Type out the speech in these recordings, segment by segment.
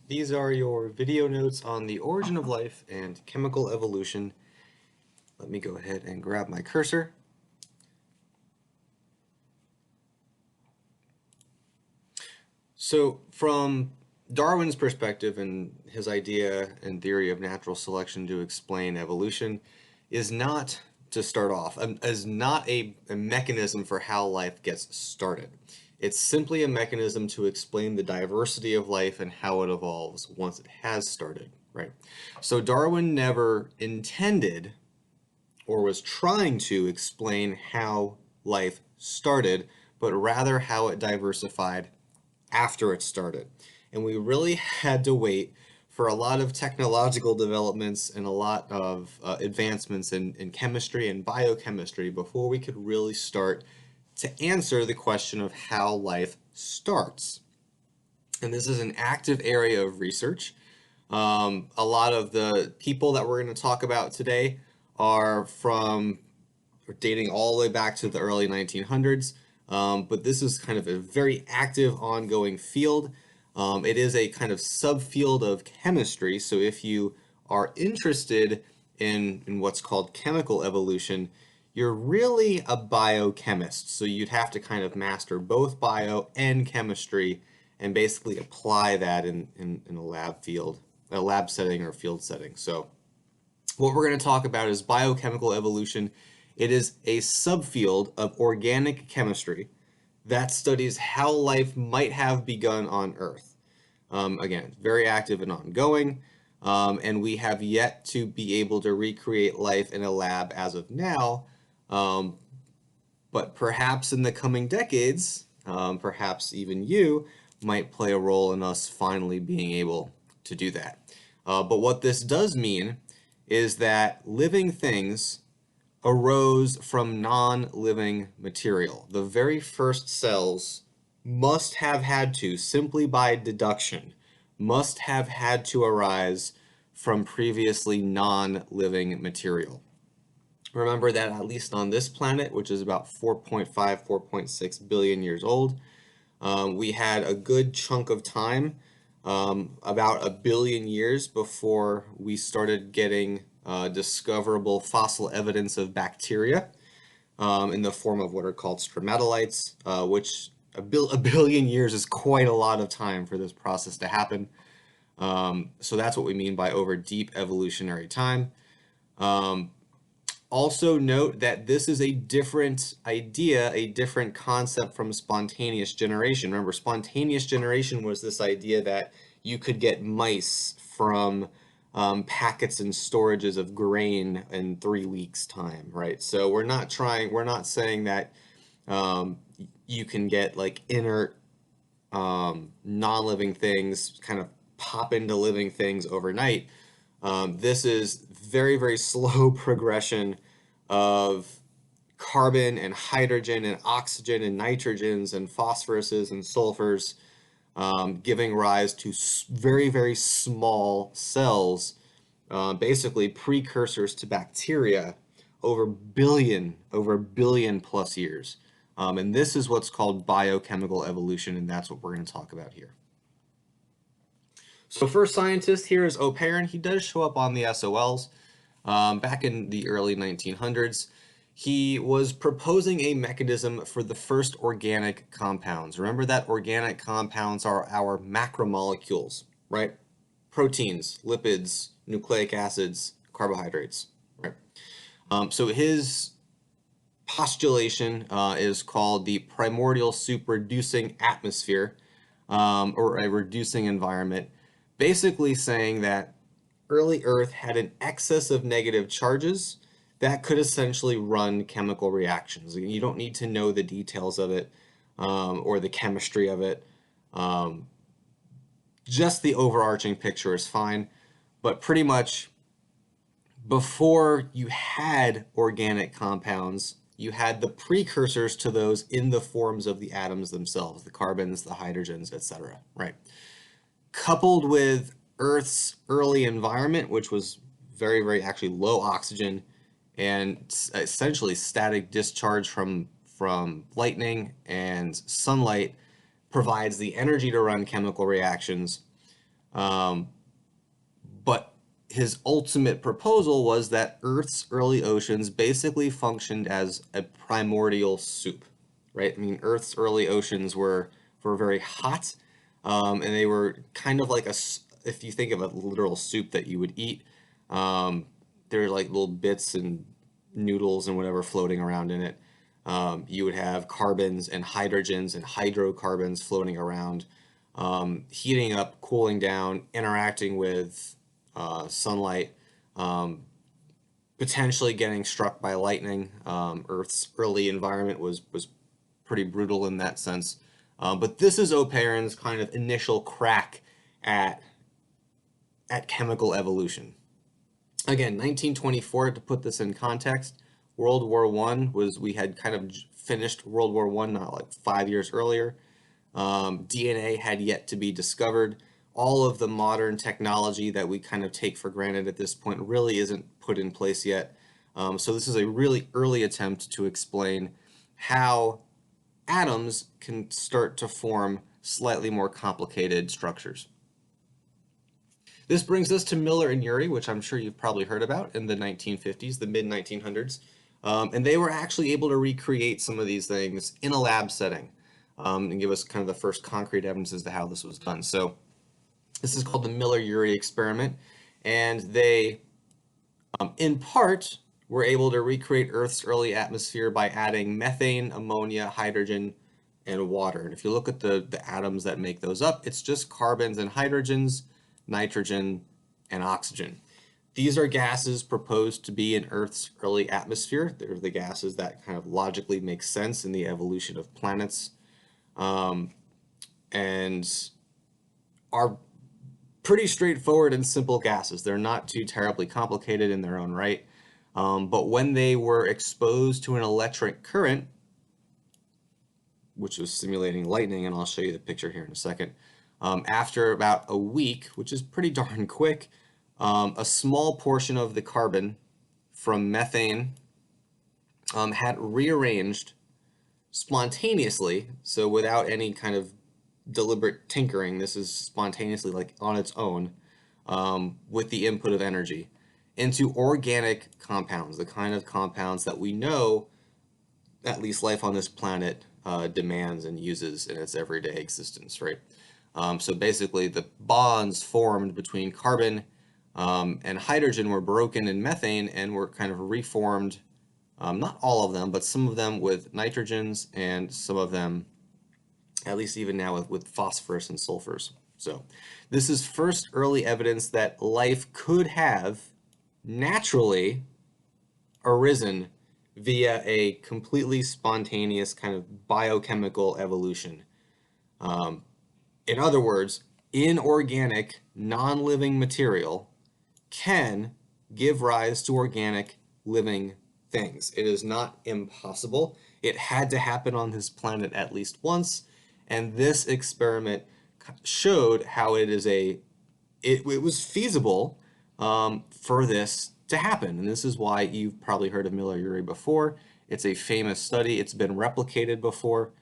These are your video notes on the origin of life and chemical evolution. Let me go ahead and grab my cursor. So from Darwin's perspective and his idea and theory of natural selection to explain evolution is not, to start off, is not a mechanism for how life gets started. It's simply a mechanism to explain the diversity of life and how it evolves once it has started, right? So Darwin never intended or was trying to explain how life started, but rather how it diversified after it started. And we really had to wait for a lot of technological developments and a lot of advancements in chemistry and biochemistry before we could really start to answer the question of how life starts. And this is an active area of research. A lot of the people that we're going to talk about today are from dating all the way back to the early 1900s. But this is kind of a very active, ongoing field. It is a kind of subfield of chemistry. So if you are interested in what's called chemical evolution, you're really a biochemist. So you'd have to kind of master both bio and chemistry and basically apply that in a lab field, a lab setting or field setting. So what we're going to talk about is biochemical evolution. It is a subfield of organic chemistry that studies how life might have begun on Earth. Again, very active and ongoing, and we have yet to be able to recreate life in a lab as of now, but perhaps in the coming decades, perhaps even you might play a role in us finally being able to do that. But what this does mean is that living things arose from non-living material. The very first cells must have had to, simply by deduction, must have had to arise from previously non-living material. Remember that at least on this planet, which is about 4.5, 4.6 billion years old, we had a good chunk of time, about a billion years before we started getting discoverable fossil evidence of bacteria in the form of what are called stromatolites, which a billion years is quite a lot of time for this process to happen. So that's what we mean by over deep evolutionary time. Also note that this is a different idea, a different concept from spontaneous generation. Remember, spontaneous generation was this idea that you could get mice from packets and storages of grain in 3 weeks' time, right? So we're not saying that you can get like inert non-living things kind of pop into living things overnight. This is very, very slow progression of carbon and hydrogen and oxygen and nitrogens and phosphoruses and sulfurs, giving rise to very, very small cells, basically precursors to bacteria over a billion plus years. And this is what's called biochemical evolution, and that's what we're going to talk about here. So first scientist here is Oparin. He does show up on the SOLs back in the early 1900s. He was proposing a mechanism for the first organic compounds. Remember that organic compounds are our macromolecules, right? Proteins, lipids, nucleic acids, carbohydrates, right? So his postulation is called the primordial soup reducing atmosphere, or a reducing environment, basically saying that early Earth had an excess of negative charges that could essentially run chemical reactions. You don't need to know the details of it or the chemistry of it. Just the overarching picture is fine, but pretty much before you had organic compounds, you had the precursors to those in the forms of the atoms themselves, the carbons, the hydrogens, etc., right? Coupled with Earth's early environment, which was very, very actually low oxygen and essentially static discharge from lightning and sunlight provides the energy to run chemical reactions. Um, but his ultimate proposal was that Earth's early oceans basically functioned as a primordial soup, right? I mean, Earth's early oceans were very hot, and they were kind of like if you think of a literal soup that you would eat, um, there are like little bits and noodles and whatever floating around in it. You would have carbons and hydrogens and hydrocarbons floating around, heating up, cooling down, interacting with sunlight, um, potentially getting struck by lightning. Earth's early environment was pretty brutal in that sense. But this is Oparin's kind of initial crack at chemical evolution. Again, 1924, to put this in context, World War One was, we had kind of finished World War One, not like 5 years earlier. DNA had yet to be discovered. All of the modern technology that we kind of take for granted at this point really isn't put in place yet. So this is a really early attempt to explain how atoms can start to form slightly more complicated structures. This brings us to Miller and Urey, which I'm sure you've probably heard about in the 1950s, the mid 1900s. And they were actually able to recreate some of these things in a lab setting, and give us kind of the first concrete evidence as to how this was done. So this is called the Miller-Urey experiment, and they, in part, were able to recreate Earth's early atmosphere by adding methane, ammonia, hydrogen, and water. And if you look at the atoms that make those up, it's just carbons and hydrogens, nitrogen, and oxygen. These are gases proposed to be in Earth's early atmosphere. They're the gases that kind of logically make sense in the evolution of planets, and are pretty straightforward and simple gases. They're not too terribly complicated in their own right. But when they were exposed to an electric current, which was simulating lightning, and I'll show you the picture here in a second, after about a week, which is pretty darn quick, a small portion of the carbon from methane had rearranged spontaneously, so without any kind of deliberate tinkering. This is spontaneously, like on its own, with the input of energy, into organic compounds, the kind of compounds that we know at least life on this planet demands and uses in its everyday existence, right? So basically, the bonds formed between carbon and hydrogen were broken in methane and were kind of reformed, not all of them, but some of them with nitrogens, and some of them, at least even now, with phosphorus and sulfurs. So this is first early evidence that life could have naturally arisen via a completely spontaneous kind of biochemical evolution. In other words, inorganic, non-living material can give rise to organic, living things. It is not impossible. It had to happen on this planet at least once, and this experiment showed how it was feasible for this to happen. And this is why you've probably heard of Miller-Urey before. It's a famous study. It's been replicated before.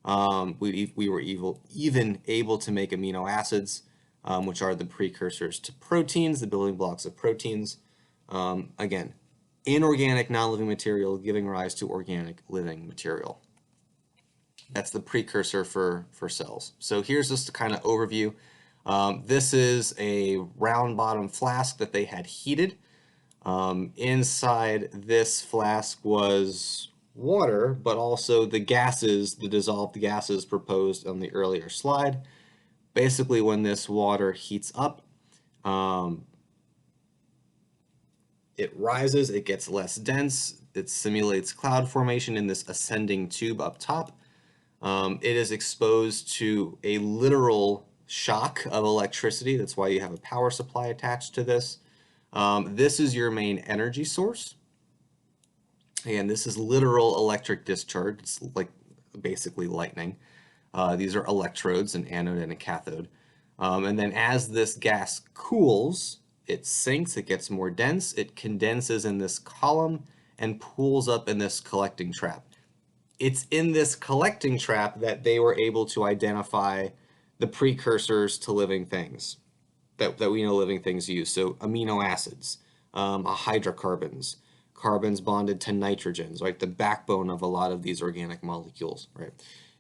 We were even able to make amino acids, which are the precursors to proteins, the building blocks of proteins. Again, inorganic, non-living material giving rise to organic, living material. That's the precursor for cells. So here's just a kind of overview. This is a round bottom flask that they had heated. Inside this flask was water, but also the gases, the dissolved gases proposed on the earlier slide. Basically, when this water heats up, it rises, it gets less dense, it simulates cloud formation in this ascending tube up top. It is exposed to a literal shock of electricity. That's why you have a power supply attached to this. This is your main energy source. And this is literal electric discharge. It's like basically lightning. These are electrodes, an anode and a cathode. And then as this gas cools, it sinks, it gets more dense, it condenses in this column and pools up in this collecting trap. It's in this collecting trap that they were able to identify the precursors to living things. that we know living things use. So amino acids, hydrocarbons, carbons bonded to nitrogens, right? The backbone of a lot of these organic molecules, right?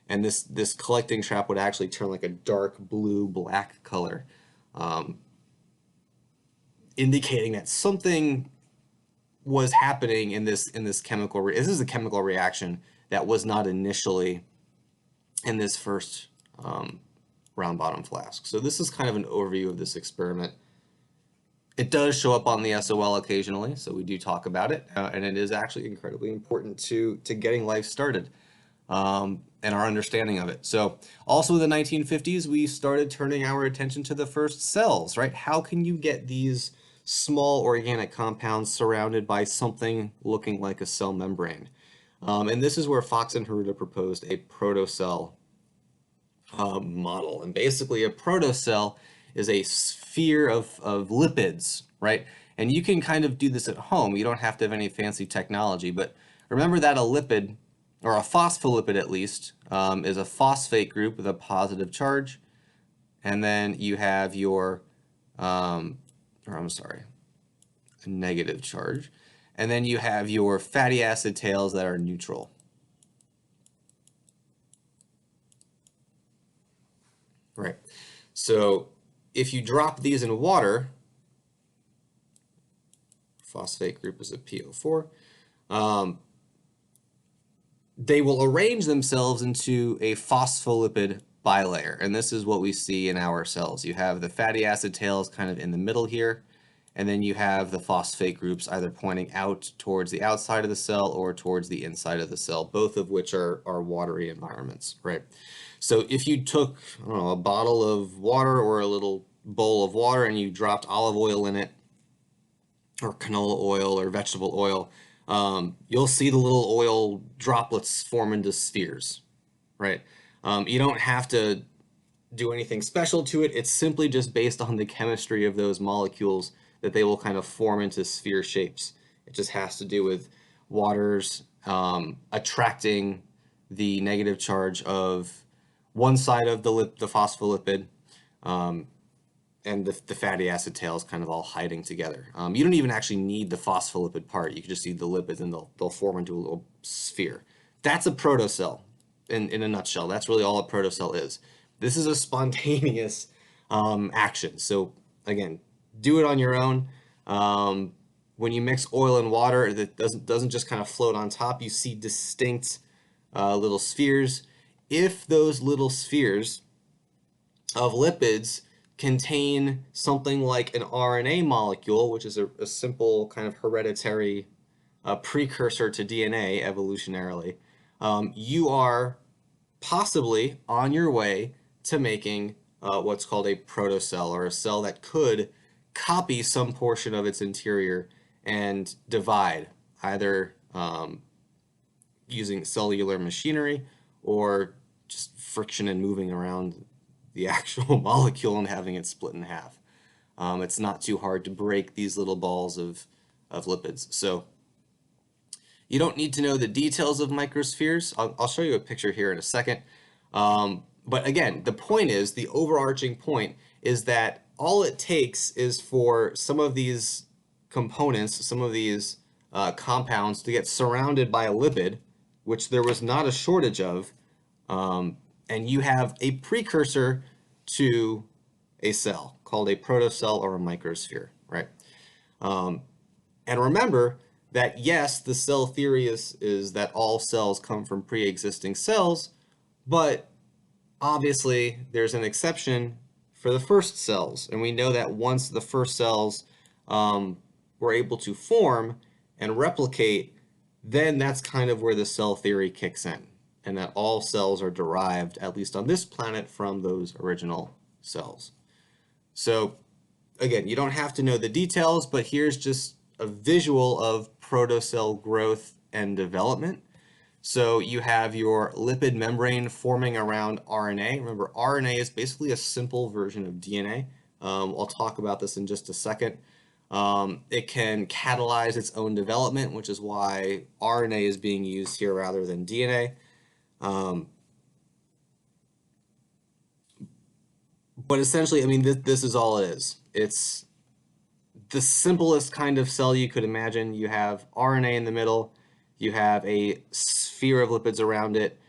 And this collecting trap would actually turn like a dark blue black color, um, indicating that something was happening in this chemical. This is a chemical reaction that was not initially in this first round bottom flask. So this is kind of an overview of this experiment. It does show up on the SOL occasionally, so we do talk about it, and it is actually incredibly important to getting life started and our understanding of it. So also in the 1950s, we started turning our attention to the first cells, right? How can you get these small organic compounds surrounded by something looking like a cell membrane? And this is where Fox and Haruta proposed a protocell model. And basically a protocell is a sphere of lipids, right? And you can kind of do this at home. You don't have to have any fancy technology, but remember that a lipid, or a phospholipid at least, is a phosphate group with a positive charge. And then you have your, a negative charge. And then you have your fatty acid tails that are neutral. Right. So if you drop these in water, phosphate group is a PO4, they will arrange themselves into a phospholipid bilayer. And this is what we see in our cells. You have the fatty acid tails kind of in the middle here, and then you have the phosphate groups either pointing out towards the outside of the cell or towards the inside of the cell, both of which are watery environments, right? So if you took, I don't know, a bottle of water or a little bowl of water and you dropped olive oil in it, or canola oil or vegetable oil, you'll see the little oil droplets form into spheres, right? You don't have to do anything special to it. It's simply just based on the chemistry of those molecules that they will kind of form into sphere shapes. It just has to do with waters attracting the negative charge of one side of the phospholipid, and the fatty acid tails kind of all hiding together. You don't even actually need the phospholipid part. You can just see the lipids and they'll form into a little sphere. That's a protocell in a nutshell. That's really all a protocell is. This is a spontaneous action. So again, do it on your own. When you mix oil and water, that doesn't just kind of float on top. You see distinct little spheres. If those little spheres of lipids contain something like an RNA molecule, which is a simple kind of hereditary precursor to DNA evolutionarily, you are possibly on your way to making what's called a protocell, or a cell that could copy some portion of its interior and divide, either using cellular machinery or just friction and moving around the actual molecule and having it split in half. It's not too hard to break these little balls of lipids. So you don't need to know the details of microspheres. I'll show you a picture here in a second. But again, the point is, the overarching point is that all it takes is for some of these components, some of these compounds to get surrounded by a lipid, which there was not a shortage of, and you have a precursor to a cell called a protocell or a microsphere, right? And remember that yes, the cell theory is that all cells come from pre-existing cells, but obviously there's an exception for the first cells. And we know that once the first cells were able to form and replicate, then that's kind of where the cell theory kicks in, and that all cells are derived, at least on this planet, from those original cells. So again, you don't have to know the details, but here's just a visual of protocell growth and development. So you have your lipid membrane forming around RNA. Remember, RNA is basically a simple version of DNA. I'll talk about this in just a second. It can catalyze its own development, which is why RNA is being used here rather than DNA. But essentially, I mean, this is all it is. It's the simplest kind of cell you could imagine. You have RNA in the middle, you have a sphere of lipids around it.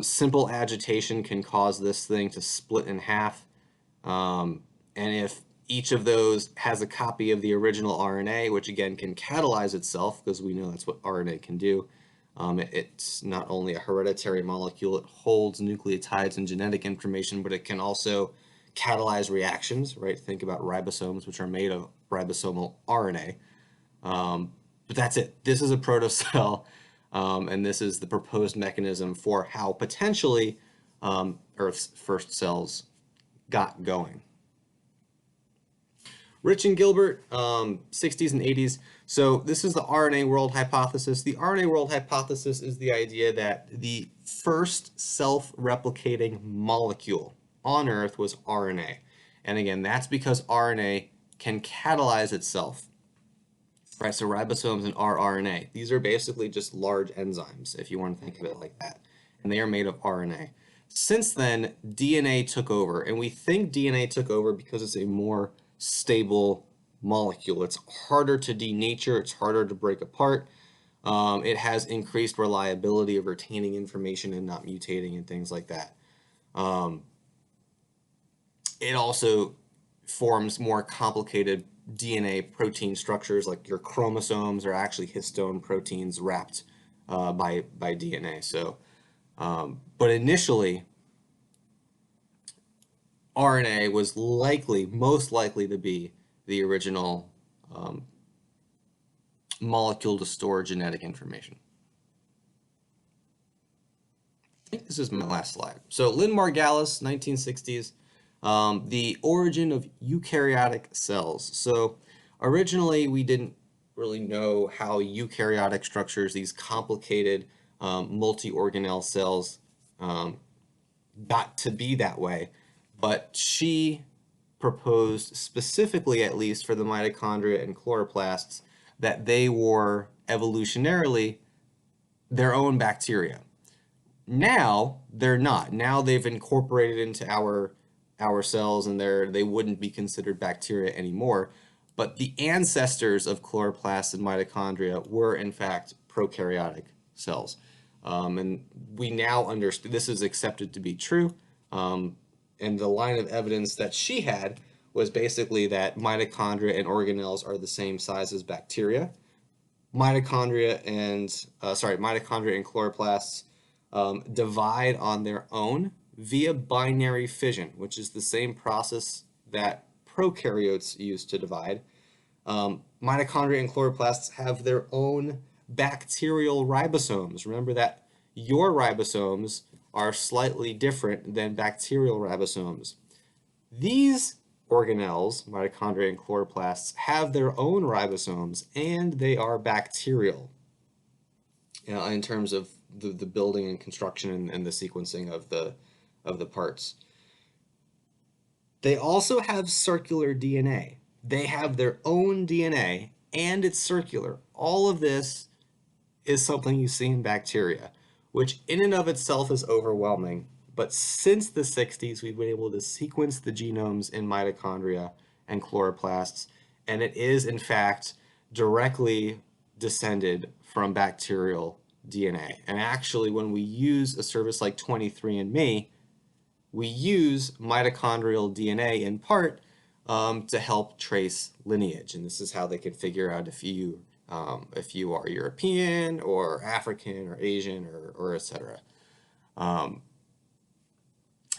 Simple agitation can cause this thing to split in half. And if each of those has a copy of the original RNA, which again can catalyze itself, because we know that's what RNA can do. It's not only a hereditary molecule, it holds nucleotides and genetic information, but it can also catalyze reactions, right? Think about ribosomes, which are made of ribosomal RNA. But that's it. This is a protocell, and this is the proposed mechanism for how potentially Earth's first cells got going. Rich and Gilbert, 60s and 80s. So this is the RNA world hypothesis. The RNA world hypothesis is the idea that the first self-replicating molecule on Earth was RNA. And again, that's because RNA can catalyze itself. Right, so ribosomes and rRNA. These are basically just large enzymes, if you want to think of it like that. And they are made of RNA. Since then, DNA took over. And we think DNA took over because it's a more stable molecule. It's harder to denature, it's harder to break apart. It has increased reliability of retaining information and not mutating and things like that. It also forms more complicated DNA protein structures, like your chromosomes are actually histone proteins wrapped by DNA. So, but initially, RNA was most likely to be the original molecule to store genetic information. I think this is my last slide. So Lynn Margulis, 1960s, the origin of eukaryotic cells. So originally we didn't really know how eukaryotic structures, these complicated multi-organelle cells, got to be that way. But she proposed, specifically at least for the mitochondria and chloroplasts, that they were evolutionarily their own bacteria. Now they're not. Now they've incorporated into our cells, and they wouldn't be considered bacteria anymore. But the ancestors of chloroplasts and mitochondria were in fact prokaryotic cells. And we now understand this is accepted to be true. And the line of evidence that she had was basically that mitochondria and organelles are the same size as bacteria. Mitochondria and chloroplasts divide on their own via binary fission, which is the same process that prokaryotes use to divide. Mitochondria and chloroplasts have their own bacterial ribosomes. Remember that your ribosomes are slightly different than bacterial ribosomes. These organelles, mitochondria and chloroplasts, have their own ribosomes, and they are bacterial, in terms of the building and construction and the sequencing of the parts. They also have circular DNA. They have their own DNA, and it's circular. All of this is something you see in bacteria, which in and of itself is overwhelming. But since the 60s, we've been able to sequence the genomes in mitochondria and chloroplasts, and it is, in fact, directly descended from bacterial DNA. And actually, when we use a service like 23andMe, we use mitochondrial DNA in part to help trace lineage. And this is how they can figure out if you are European or African or Asian or etc.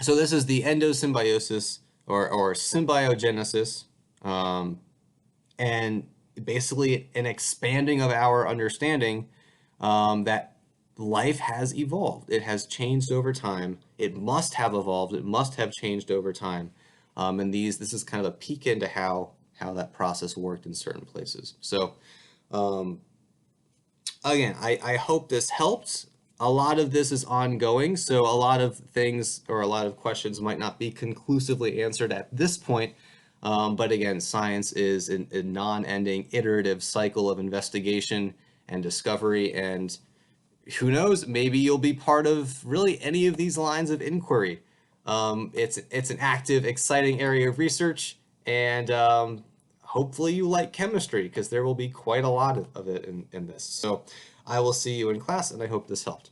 So this is the endosymbiosis or symbiogenesis, and basically an expanding of our understanding that life has evolved. It has changed over time. It must have evolved. It must have changed over time. And this is kind of a peek into how that process worked in certain places. So again, I hope this helped. A lot of this is ongoing, so a lot of things or a lot of questions might not be conclusively answered at this point. But again, science is a non-ending iterative cycle of investigation and discovery, and who knows, maybe you'll be part of really any of these lines of inquiry. It's an active, exciting area of research, and hopefully you like chemistry because there will be quite a lot of it in this. So I will see you in class, and I hope this helped.